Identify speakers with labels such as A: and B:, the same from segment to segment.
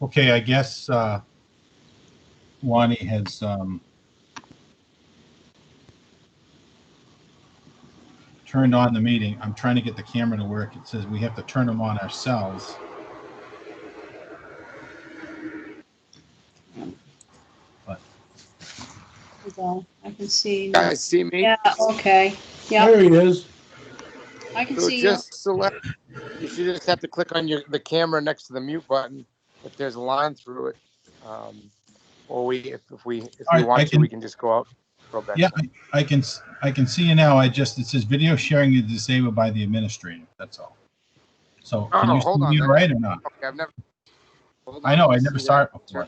A: Okay, I guess Lonnie has turned on the meeting. I'm trying to get the camera to work. It says we have to turn them on ourselves. But
B: Hold on, I can see.
C: Guys, see me?
B: Yeah, okay. Yeah,
D: There he is.
B: I can
C: So
B: see you.
C: just select, you should just have to click on the camera next to the mute button if there's a line through it. Or if we
A: right,
C: want
A: I
C: to,
A: can-
C: we can just go out, go back.
A: yeah, I can see you now. It says video sharing is disabled by the administrator. That's all. So can
C: Oh,
A: you
C: hold
A: see
C: on.
A: me right or not?
C: Okay, I've never. Hold
A: I
C: on,
A: know,
C: let
A: I
C: me
A: never
C: see
A: saw
C: that.
A: it before.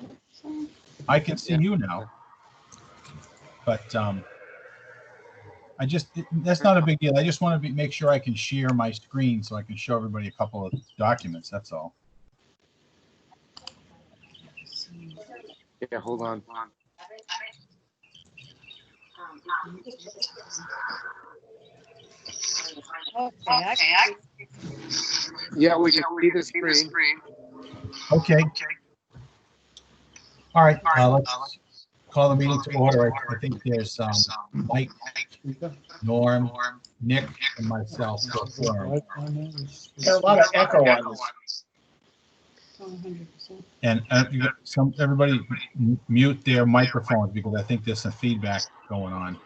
A: I can see
C: Yeah.
A: you now. But that's not a big deal. I just want to make sure I can share my screen so I can show everybody a couple of documents. That's all.
C: Yeah, hold on.
B: Okay,
C: Yeah, we can see the screen.
A: Okay. All right. Let's call the meeting to order. I think there's Mike, Norm, Nick, and myself. for forum.
D: Got a lot of echo on this.
B: 100%.
A: And you got everybody mute their microphones because I think there's some feedback going on.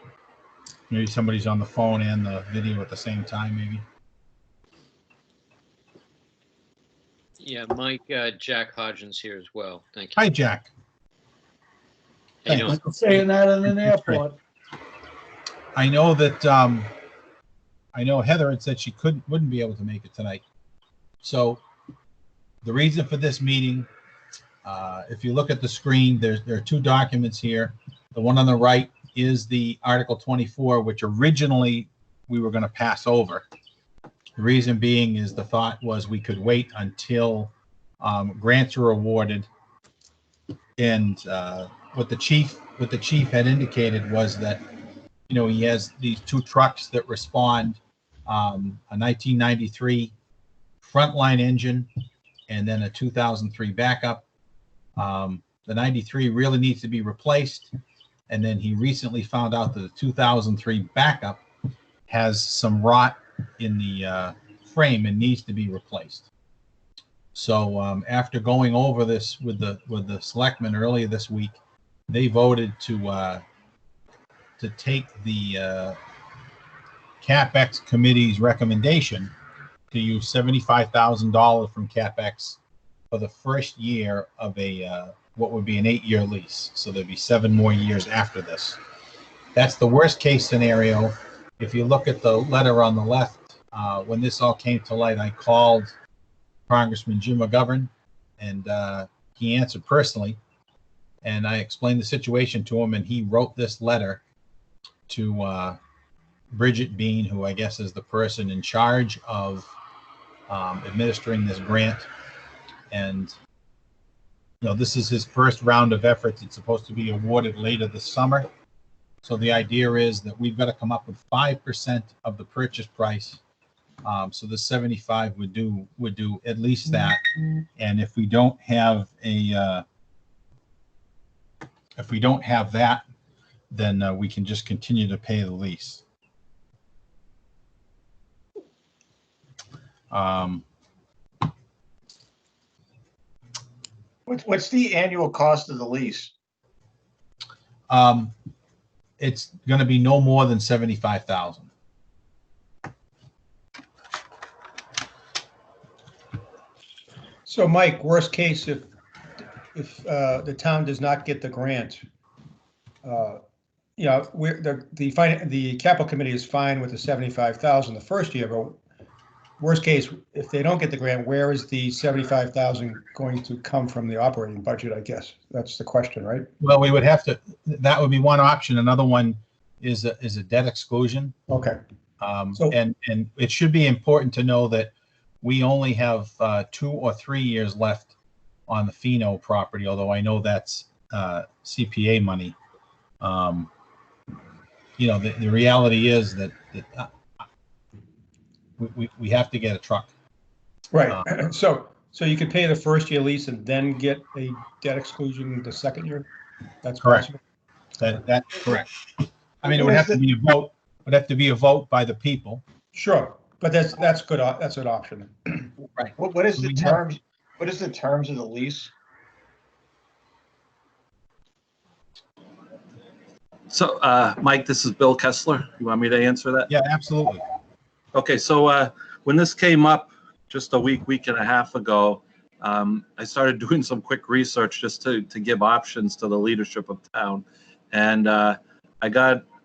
A: Maybe somebody's on the phone and the video at the same time, maybe.
E: Yeah, Mike, Jack Hodgins here as well. Thank you.
A: Hi, Jack.
E: How you doing?
D: Like saying that in an airport.
A: I know that I know Heather had said she wouldn't be able to make it tonight. So the reason for this meeting, if you look at the screen, there are two documents here. The one on the right is the Article 24, which originally we were going to pass over. The reason being is the thought was we could wait until grants were awarded. And what the chief had indicated was that, you know, he has these two trucks that respond, a 1993 Frontline engine and then a 2003 backup. The 93 really needs to be replaced. And then he recently found out that the 2003 backup has some rot in the frame and needs to be replaced. So after going over this with the selectmen earlier this week, they voted to take the CapEx committee's recommendation to use $75,000 from CapEx for the first year of a what would be an 8-year lease. So there'd be 7 more years after this. That's the worst case scenario. If you look at the letter on the left, when this all came to light, I called Congressman Jim McGovern, and he answered personally. And I explained the situation to him, and he wrote this letter to Bridget Bean, who I guess is the person in charge of administering this grant. And you know, this is his first round of efforts. It's supposed to be awarded later this summer. So the idea is that we've got to come up with 5% of the purchase price. So the 75 would do at least that. And if we don't have that, then we can just continue to pay the lease.
D: What's the annual cost of the lease?
A: It's going to be no more than 75,000.
F: So, Mike, worst case, if the town does not get the grant, you know, the capital committee is fine with the 75,000 the first year, but worst case, if they don't get the grant, where is the 75,000 going to come from the operating budget? I guess that's the question, right?
A: Well, we would have to. That would be one option. Another one is a debt exclusion.
F: Okay.
A: And it should be important to know that we only have 2 or 3 years left on the Pheno property, although I know that's CPA money. You know, the reality is that we have to get a truck.
F: Right. So So you could pay the first year lease and then get a debt exclusion the second year? That's
A: Correct.
F: possible?
A: That's correct. I mean, it would have to be a vote, would have to be a vote by the people.
F: Sure, but that's good, that's an option.
A: Right.
D: What is the
A: We have-
D: terms, what is the terms of the lease?
G: So, Mike, this is Bill Kessler. You want me to answer that?
A: Yeah, absolutely.
G: Okay, so when this came up just a week and a half ago, I started doing some quick research just to give options to the leadership of town. And I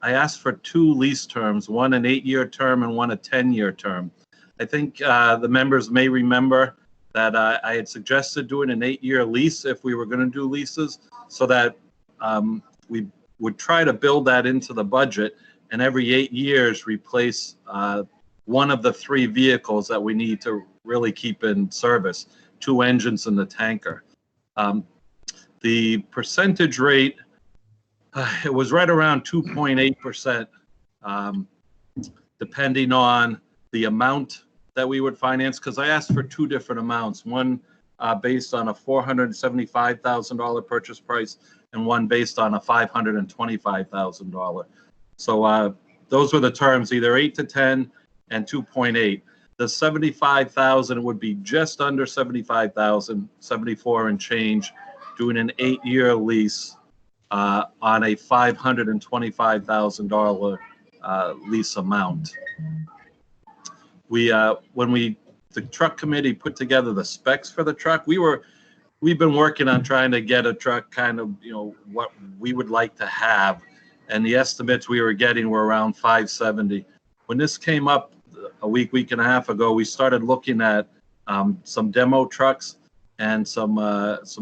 G: asked for 2 lease terms, one an 8-year term and one a 10-year term. I think the members may remember that I had suggested doing an 8-year lease if we were going to do leases, so that we would try to build that into the budget, and every 8 years replace one of the 3 vehicles that we need to really keep in service, 2 engines and the tanker. The percentage rate, it was right around 2.8%, depending on the amount that we would finance, because I asked for 2 different amounts, one based on a $475,000 purchase price and one based on a $525,000. So those were the terms, either 8 to 10 and 2.8. The 75,000 would be just under 75,000, 74 and change, doing an 8-year lease on a $525,000 lease amount. When the truck committee put together the specs for the truck, we've been working on trying to get a truck kind of, what we would like to have. And the estimates we were getting were around 570. When this came up a week and a half ago, we started looking at some demo trucks and some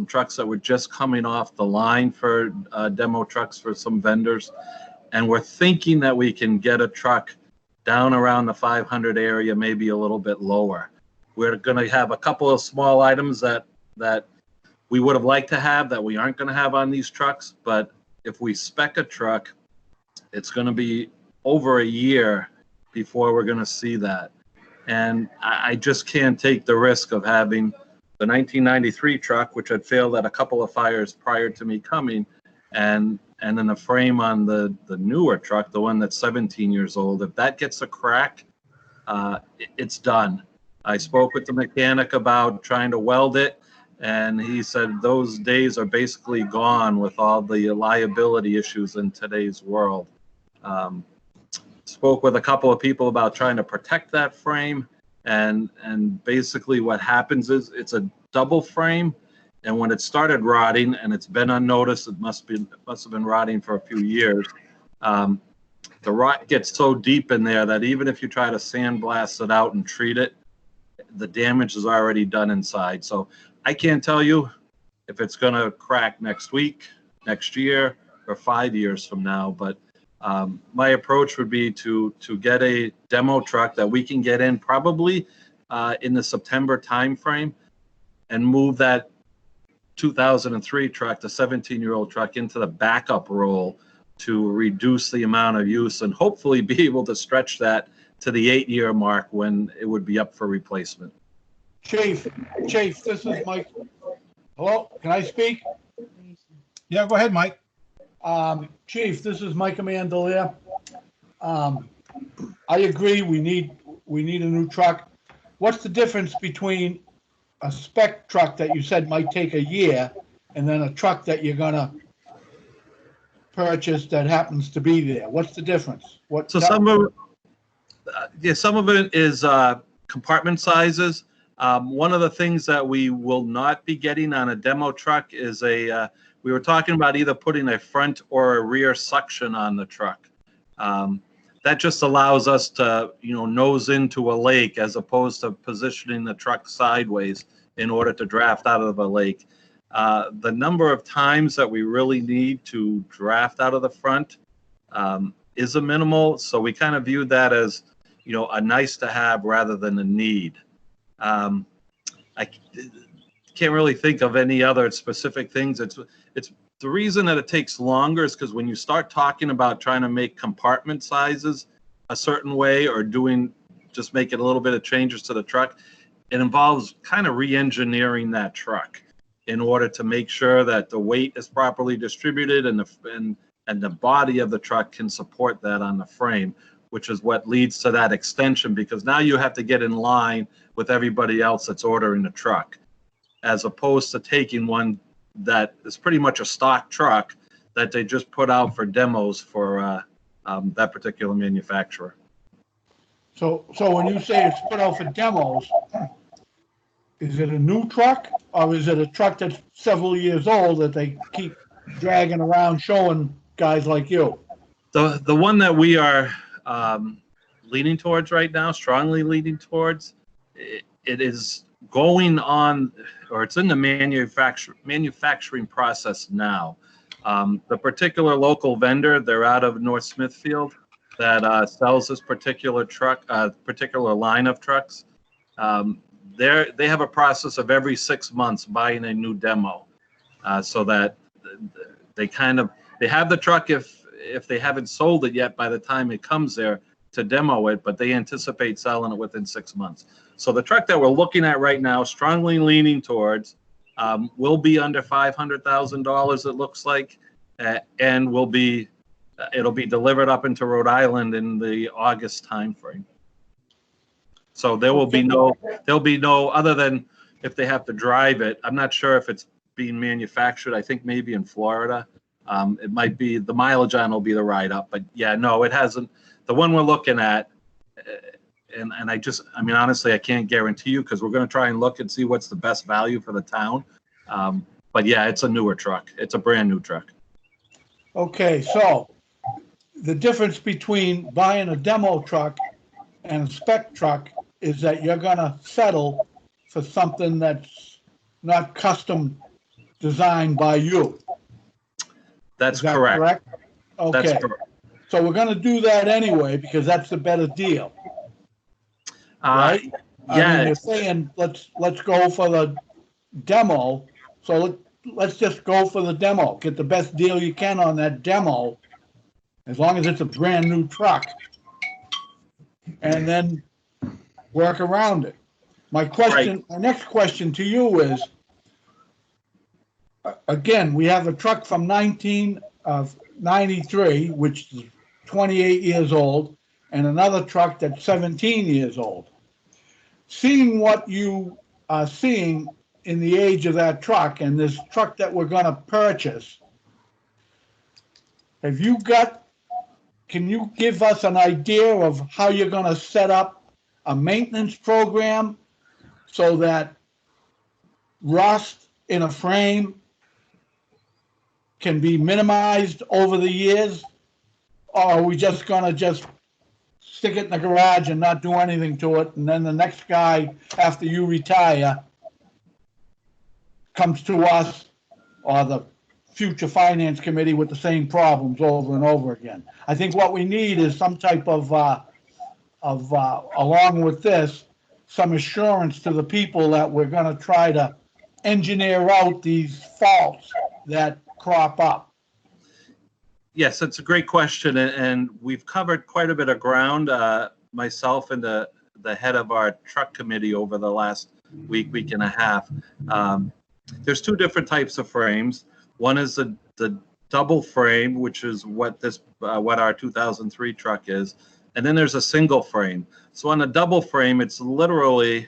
G: trucks that were just coming off the line for demo trucks for some vendors. And we're thinking that we can get a truck down around the 500 area, maybe a little bit lower. We're going to have a couple of small items that we would have liked to have that we aren't going to have on these trucks. But if we spec a truck, it's going to be over a year before we're going to see that. And I just can't take the risk of having the 1993 truck, which had failed at a couple of fires prior to me coming, and then the frame on the newer truck, the one that's 17 years old. If that gets a crack, it's done. I spoke with the mechanic about trying to weld it, and he said those days are basically gone with all the liability issues in today's world. Spoke with a couple of people about trying to protect that frame, and basically what happens is it's a double frame, and when it started rotting and it's been unnoticed, it must have been rotting for a few years. The rot gets so deep in there that even if you try to sandblast it out and treat it, the damage is already done inside. So I can't tell you if it's going to crack next week, next year, or 5 years from now, but my approach would be to get a demo truck that we can get in probably in the September timeframe and move that 2003 truck, the 17-year-old truck, into the backup role to reduce the amount of use and hopefully be able to stretch that to the 8-year mark when it would be up for replacement.
H: Chief, this is Mike. Hello, can I speak?
A: Yeah, go ahead, Mike.
H: Chief, this is Mike Amandolier. I agree, we need a new truck. What's the difference between a spec truck that you said might take a year and then a truck that you're gonna purchase that happens to be there? What's the difference?
G: So some of it is compartment sizes. One of the things that we will not be getting on a demo truck is we were talking about either putting a front or a rear suction on the truck. That just allows us to, nose into a lake as opposed to positioning the truck sideways in order to draft out of a lake. The number of times that we really need to draft out of the front is a minimal. So we kind of viewed that as, a nice to have rather than a need. I can't really think of any other specific things. It's the reason that it takes longer is because when you start talking about trying to make compartment sizes a certain way or just making a little bit of changes to the truck, it involves kind of re-engineering that truck in order to make sure that the weight is properly distributed and the body of the truck can support that on the frame, which is what leads to that extension, because now you have to get in line with everybody else that's ordering the truck, as opposed to taking one that is pretty much a stock truck that they just put out for demos for that particular manufacturer.
H: So when you say it's put out for demos, is it a new truck or is it a truck that's several years old that they keep dragging around showing guys like you?
G: The one that we are leaning towards right now, strongly leaning towards, it is going on, or it's in the manufacturing process now. The particular local vendor, they're out of North Smithfield, that sells this particular truck, particular line of trucks. They have a process of every 6 months buying a new demo, so that they have the truck if they haven't sold it yet by the time it comes there to demo it, but they anticipate selling it within 6 months. So the truck that we're looking at right now, strongly leaning towards, will be under $500,000, it looks like, and it'll be delivered up into Rhode Island in the August timeframe. So there'll be no, other than if they have to drive it. I'm not sure if it's being manufactured. I think maybe in Florida. It might be, the mileage on will be the ride up, but yeah, no, it hasn't. The one we're looking at, and I mean, honestly, I can't guarantee you, because we're going to try and look and see what's the best value for the town. But yeah, it's a newer truck. It's a brand new truck.
H: Okay, so the difference between buying a demo truck and a spec truck is that you're gonna settle for something that's not custom designed by you.
G: That's
H: Is that
G: correct.
H: Okay,
G: That's correct.
H: so we're gonna do that anyway because that's the better deal, right? I mean,
G: Yeah,
H: you're saying, let's go for the demo, so let's just go for the demo. Get the best deal you can on that demo, as long as it's a brand new truck, and then work around it. My next question to you is, again, we have a truck from 1993, which is 28 years old, and another truck that's 17 years old. Seeing what you are seeing in the age of that truck and this truck that we're going to purchase, can you give us an idea of how you're going to set up a maintenance program so that rust in a frame can be minimized over the years? Or are we just going to stick it in the garage and not do anything to it, and then the next guy, after you retire, comes to us or the future finance committee with the same problems over and over again? I think what we need is some type of along with this, some assurance to the people that we're going to try to engineer out these faults that crop up.
G: yes, it's a great question, and we've covered quite a bit of ground, myself and the head of our truck committee over the last week and a half. There's two different types of frames. One is the double frame, which is what our 2003 truck is, and then there's a single frame. So on a double frame, it's literally,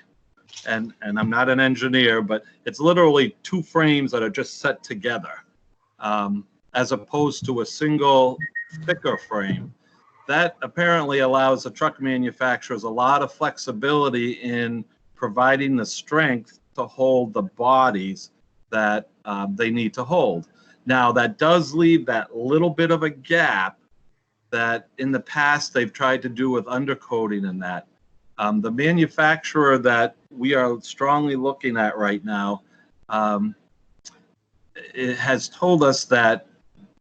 G: and I'm not an engineer, but it's literally two frames that are just set together, as opposed to a single thicker frame. That apparently allows the truck manufacturers a lot of flexibility in providing the strength to hold the bodies that they need to hold. Now, that does leave that little bit of a gap that in the past they've tried to do with undercoating and that. The manufacturer that we are strongly looking at right now, it has told us that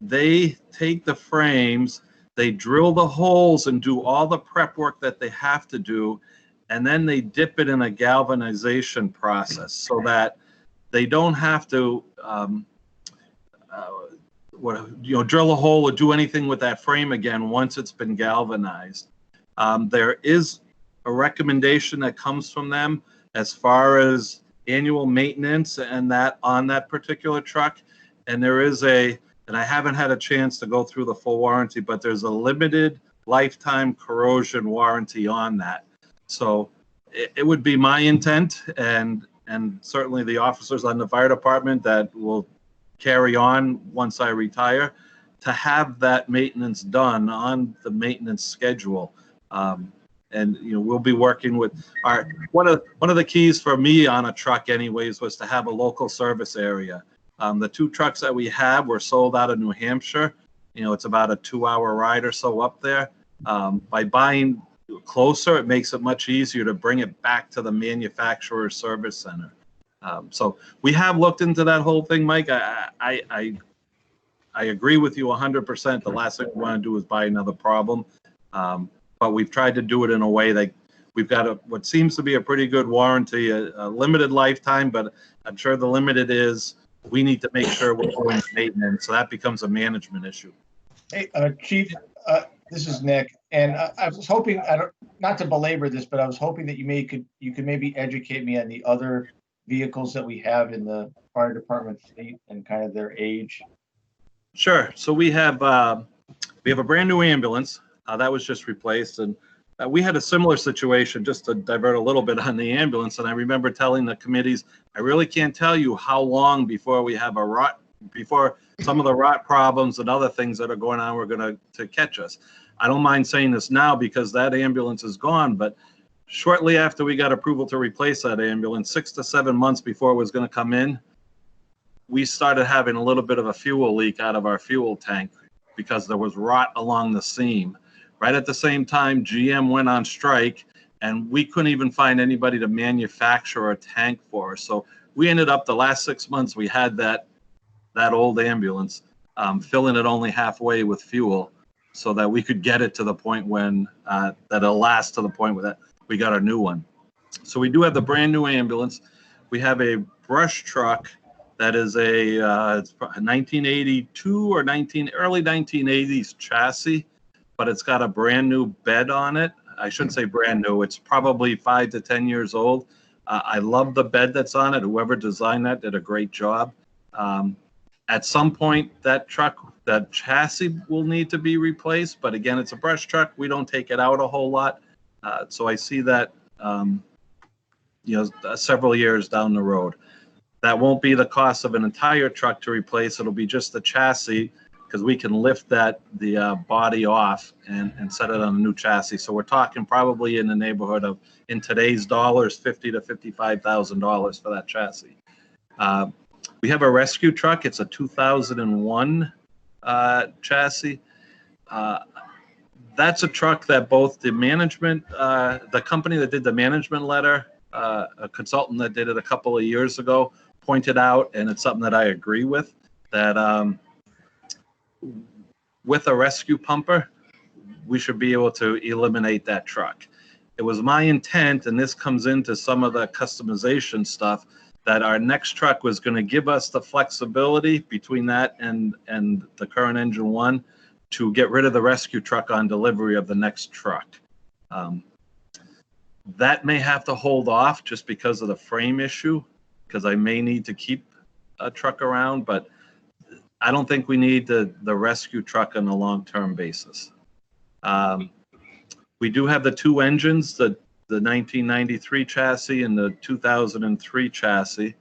G: they take the frames, they drill the holes and do all the prep work that they have to do, and then they dip it in a galvanization process so that they don't have to drill a hole or do anything with that frame again once it's been galvanized. There is a recommendation that comes from them as far as annual maintenance and that on that particular truck. And there is and I haven't had a chance to go through the full warranty, but there's a limited lifetime corrosion warranty on that. So it would be my intent, and certainly the officers on the fire department that will carry on once I retire, to have that maintenance done on the maintenance schedule. And we'll be working with one of the keys for me on a truck anyways was to have a local service area. The 2 trucks that we have were sold out of New Hampshire. It's about a 2-hour ride or so up there. By buying closer, it makes it much easier to bring it back to the manufacturer service center. So we have looked into that whole thing, Mike. I agree with you 100%. The last thing we want to do is buy another problem. But we've tried to do it in a way that we've got what seems to be a pretty good warranty, a limited lifetime, but I'm sure the limited is we need to make sure we're doing maintenance. So that becomes a management issue.
D: Hey, Chief, this is Nick, and I was hoping, not to belabor this, but I was hoping that you could maybe educate me on the other vehicles that we have in the fire department fleet and kind of their age.
G: Sure. So we have a brand new ambulance that was just replaced, and we had a similar situation, just to divert a little bit on the ambulance. And I remember telling the committees, I really can't tell you how long before we have before some of the rot problems and other things that are going on were going to catch us. I don't mind saying this now because that ambulance is gone, but shortly after we got approval to replace that ambulance, 6 to 7 months before it was going to come in, we started having a little bit of a fuel leak out of our fuel tank because there was rot along the seam. Right at the same time, GM went on strike, and we couldn't even find anybody to manufacture a tank for us. So we ended up, the last 6 months, we had that old ambulance, filling it only halfway with fuel so that we could get it to the point when, that it'll last to the point where we got our new one. So we do have the brand new ambulance. We have a brush truck that is it's a 1982 or early 1980s chassis, but it's got a brand new bed on it. I shouldn't say brand new. It's probably 5 to 10 years old. I love the bed that's on it. Whoever designed that did a great job. At some point, that chassis will need to be replaced. But again, it's a brush truck. We don't take it out a whole lot. So I see that, several years down the road. That won't be the cost of an entire truck to replace. It'll be just the chassis, because we can lift the body off and set it on a new chassis. So we're talking probably in the neighborhood of, in today's dollars, $50,000 to $55,000 for that chassis. We have a rescue truck. It's a 2001 chassis. That's a truck that both the management, the company that did the management letter, a consultant that did it a couple of years ago, pointed out, and it's something that I agree with, that with a rescue pumper, we should be able to eliminate that truck. It was my intent, and this comes into some of the customization stuff, that our next truck was going to give us the flexibility between that and the current engine one to get rid of the rescue truck on delivery of the next truck. That may have to hold off just because of the frame issue, because I may need to keep a truck around, but I don't think we need the rescue truck on a long-term basis. We do have the 2 engines, the 1993 chassis and the 2003 chassis.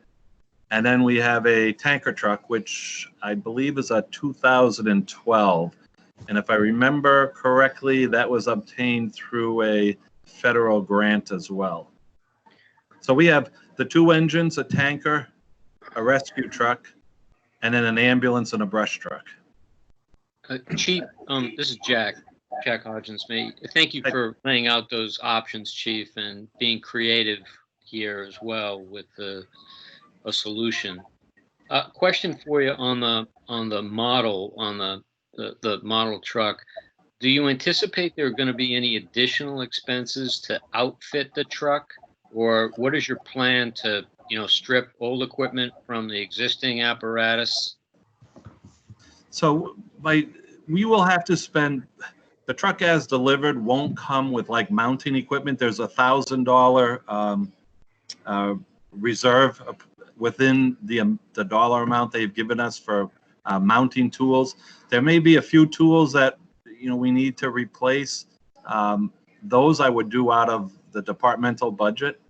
G: And then we have a tanker truck, which I believe is a 2012. And if I remember correctly, that was obtained through a federal grant as well. So we have the 2 engines, a tanker, a rescue truck, and then an ambulance and a brush truck.
E: Chief, this is Jack Hodgins. Thank you for laying out those options, Chief, and being creative here as well with a solution. Question for you on the model, on the model truck. Do you anticipate there are going to be any additional expenses to outfit the truck, or what is your plan to strip old equipment from the existing apparatus?
G: So we will have to spend, the truck as delivered won't come with like mounting equipment. There's $1,000 reserve within the dollar amount they've given us for mounting tools. There may be a few tools that, we need to replace. Those I would do out of the departmental budget.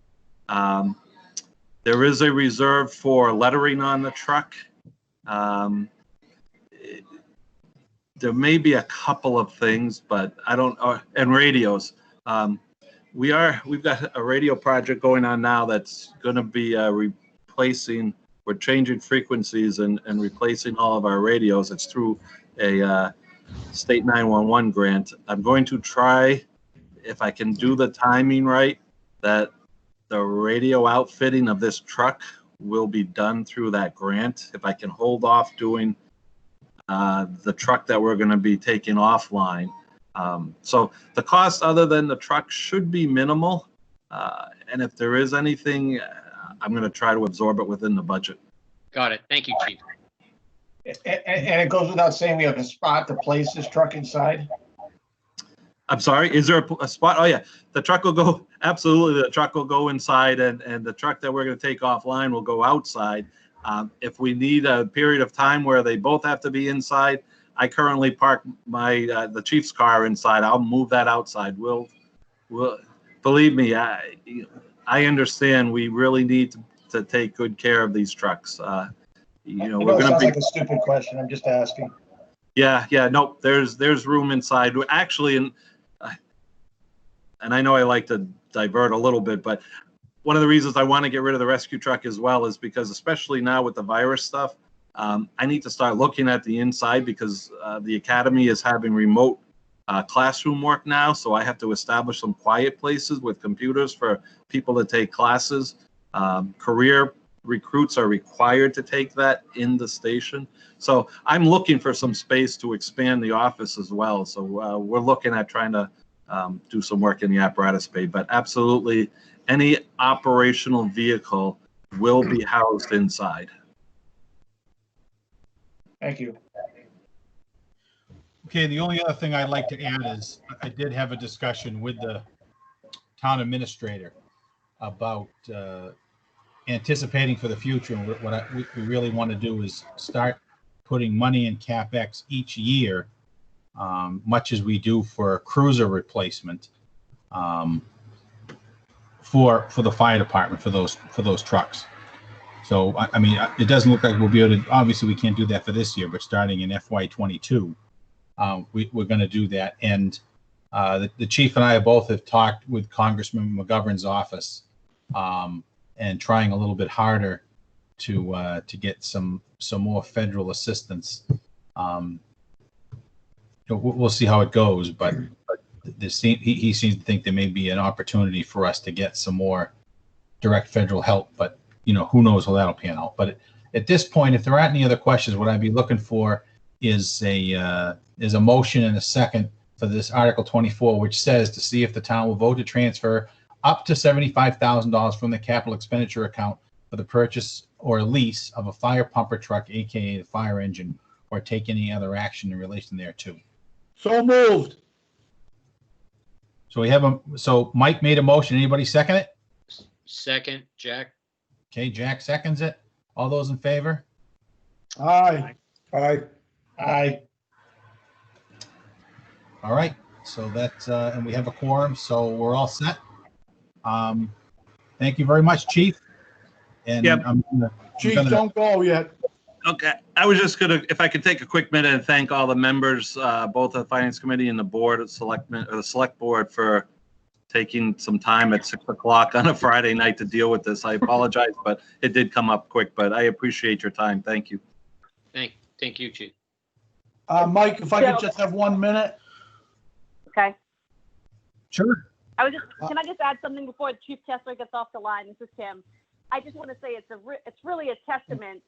G: There is a reserve for lettering on the truck. There may be a couple of things, but I don't, and radios. We've got a radio project going on now that's going to be replacing, we're changing frequencies and replacing all of our radios. It's through a state 911 grant. I'm going to try, if I can do the timing right, that the radio outfitting of this truck will be done through that grant. If I can hold off doing the truck that we're going to be taking offline. So the cost other than the truck should be minimal. And if there is anything, I'm going to try to absorb it within the budget.
E: Got it. Thank you, Chief.
D: And it goes without saying, we have a spot to place this truck inside.
G: I'm sorry, is there a spot? Oh yeah, the truck will go, absolutely, the truck will go inside, and the truck that we're going to take offline will go outside. If we need a period of time where they both have to be inside, I currently park the chief's car inside. I'll move that outside. We'll believe me, I understand we really need to take good care of these trucks.
D: I
G: We're
D: know it
G: going to
D: sounds
G: be.
D: like a stupid question. I'm just asking.
G: Yeah, no, there's room inside. We're actually, and I know I like to divert a little bit, but one of the reasons I want to get rid of the rescue truck as well is because, especially now with the virus stuff, I need to start looking at the inside because the academy is having remote classroom work now. So I have to establish some quiet places with computers for people to take classes. Career recruits are required to take that in the station. So I'm looking for some space to expand the office as well. So we're looking at trying to do some work in the apparatus bay, but absolutely any operational vehicle will be housed inside.
D: Thank you.
A: Okay, the only other thing I'd like to add is I did have a discussion with the town administrator about anticipating for the future. And what we really want to do is start putting money in CapEx each year, much as we do for cruiser replacement, for the fire department, for those trucks. So, I mean, it doesn't look like we'll be able to, obviously we can't do that for this year, but starting in FY22, we're going to do that. And the chief and I both have talked with Congressman McGovern's office, and trying a little bit harder to get some more federal assistance. We'll see how it goes, but he seems to think there may be an opportunity for us to get some more direct federal help, but who knows how that'll pan out. But at this point, if there aren't any other questions, what I'd be looking for is a motion and a second for this Article 24, which says to see if the town will vote to transfer up to $75,000 from the capital expenditure account for the purchase or lease of a fire pumper truck, aka the fire engine, or take any other action in relation thereto.
H: So moved.
A: So so Mike made a motion. Anybody second it?
E: Second, Jack.
A: Okay, Jack seconds it. All those in favor?
H: Aye.
F: Aye.
D: Aye.
A: All right. So that's and we have a quorum, so we're all set. Thank you very much, Chief. And
G: Yep.
H: Chief, don't go yet.
G: Okay, I was just gonna, if I could take a quick minute and thank all the members, both the Finance Committee and the Board of Selectmen, or the Select Board, for taking some time at 6 o'clock on a Friday night to deal with this. I apologize, but it did come up quick, but I appreciate your time. Thank you.
E: Thank you, Chief.
H: Mike, if I could just have 1 minute.
I: Okay.
A: Sure.
I: Can I just add something before Chief Kessler gets off the line? This is Kim. I just want to say it's really a testament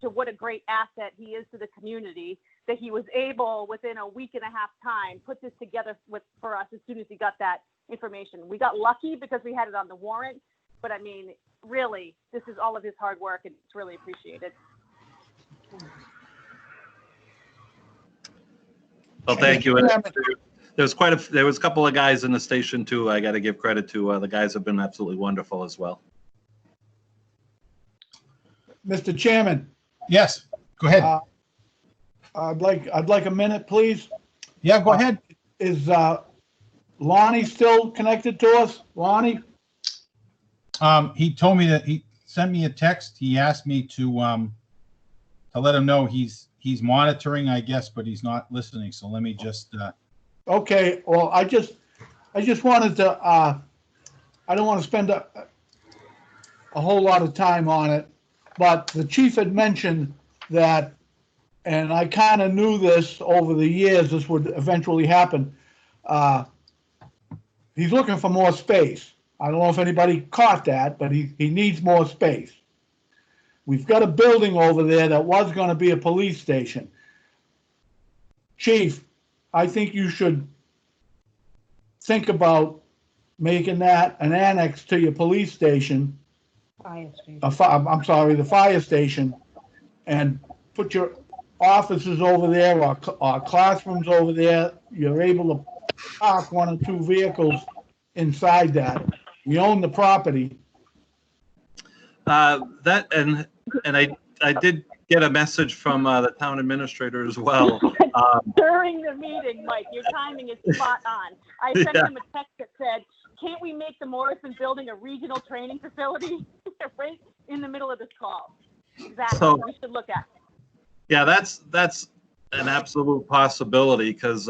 I: to what a great asset he is to the community, that he was able, within a week and a half time, put this together for us as soon as he got that information. We got lucky because we had it on the warrant, but I mean, really, this is all of his hard work, and it's really appreciated.
G: Well, thank you. There was a couple of guys in the station too. I got to give credit to. The guys have been absolutely wonderful as well.
H: Mr. Chairman,
A: Yes, go ahead.
H: I'd like a minute, please.
A: Yeah, go ahead.
H: Is Lonnie still connected to us? Lonnie?
A: He told me that he sent me a text. He asked me to let him know he's monitoring, I guess, but he's not listening. So let me just,
H: Okay, well, I just wanted to, I don't want to spend a whole lot of time on it, but the chief had mentioned that, and I kind of knew this over the years, this would eventually happen. He's looking for more space. I don't know if anybody caught that, but he needs more space. We've got a building over there that was going to be a police station. Chief, I think you should think about making that an annex to your police station,
B: Fire station.
H: I'm sorry, the fire station, and put your offices over there or classrooms over there. You're able to park one or two vehicles inside that. You own the property.
G: That and I did get a message from the town administrator as well.
I: During the meeting, Mike, your timing is spot on. I sent him a text that said, can't we make the Morrison building a regional training facility? Right in the middle of this call. Exactly,
G: So-
I: we should look at.
G: Yeah, that's an absolute possibility because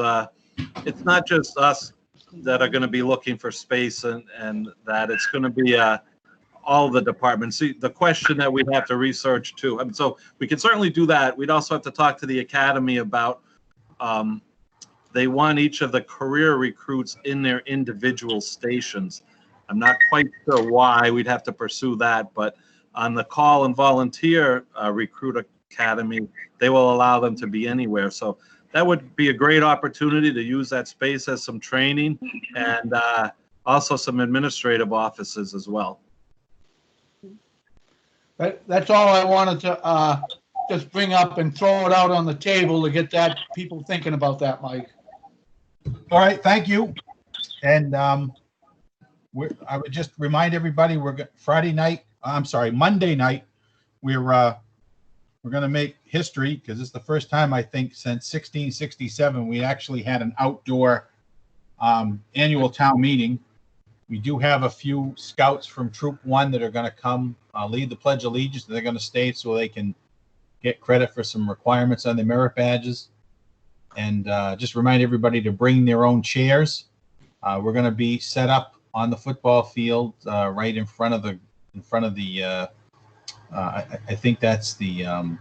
G: it's not just us that are going to be looking for space and that it's going to be all the departments. See, the question that we have to research too. I mean, so we can certainly do that. We'd also have to talk to the academy about they want each of the career recruits in their individual stations. I'm not quite sure why. We'd have to pursue that, but on the call and volunteer recruit academy, they will allow them to be anywhere. So that would be a great opportunity to use that space as some training and also some administrative offices as well.
H: That's all I wanted to just bring up and throw it out on the table to get that people thinking about that, Mike.
A: All right, thank you. And I would just remind everybody, Monday night, we're going to make history because it's the first time, I think, since 1667, we actually had an outdoor annual town meeting. We do have a few scouts from Troop 1 that are going to come lead the Pledge of Allegiance. They're going to stay so they can get credit for some requirements on their merit badges. And just remind everybody to bring their own chairs. We're going to be set up on the football field right in front of the I think that's the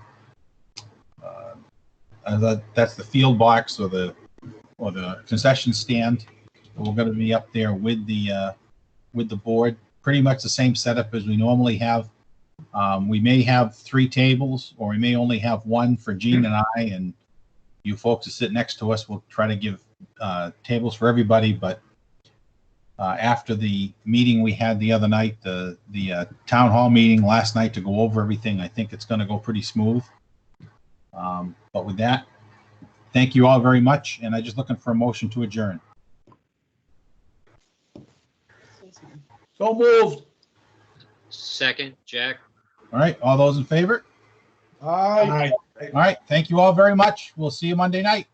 A: field box or the concession stand. We're going to be up there with the board, pretty much the same setup as we normally have. We may have 3 tables, or we may only have 1 for Gene and I, and you folks that sit next to us. We'll try to give tables for everybody, but after the meeting we had the other night, the town hall meeting last night to go over everything, I think it's going to go pretty smooth. But with that, thank you all very much, and I'm just looking for a motion to adjourn.
H: So moved.
E: Second, Jack.
A: All right, all those in favor?
H: Aye.
A: All right, thank you all very much. We'll see you Monday night.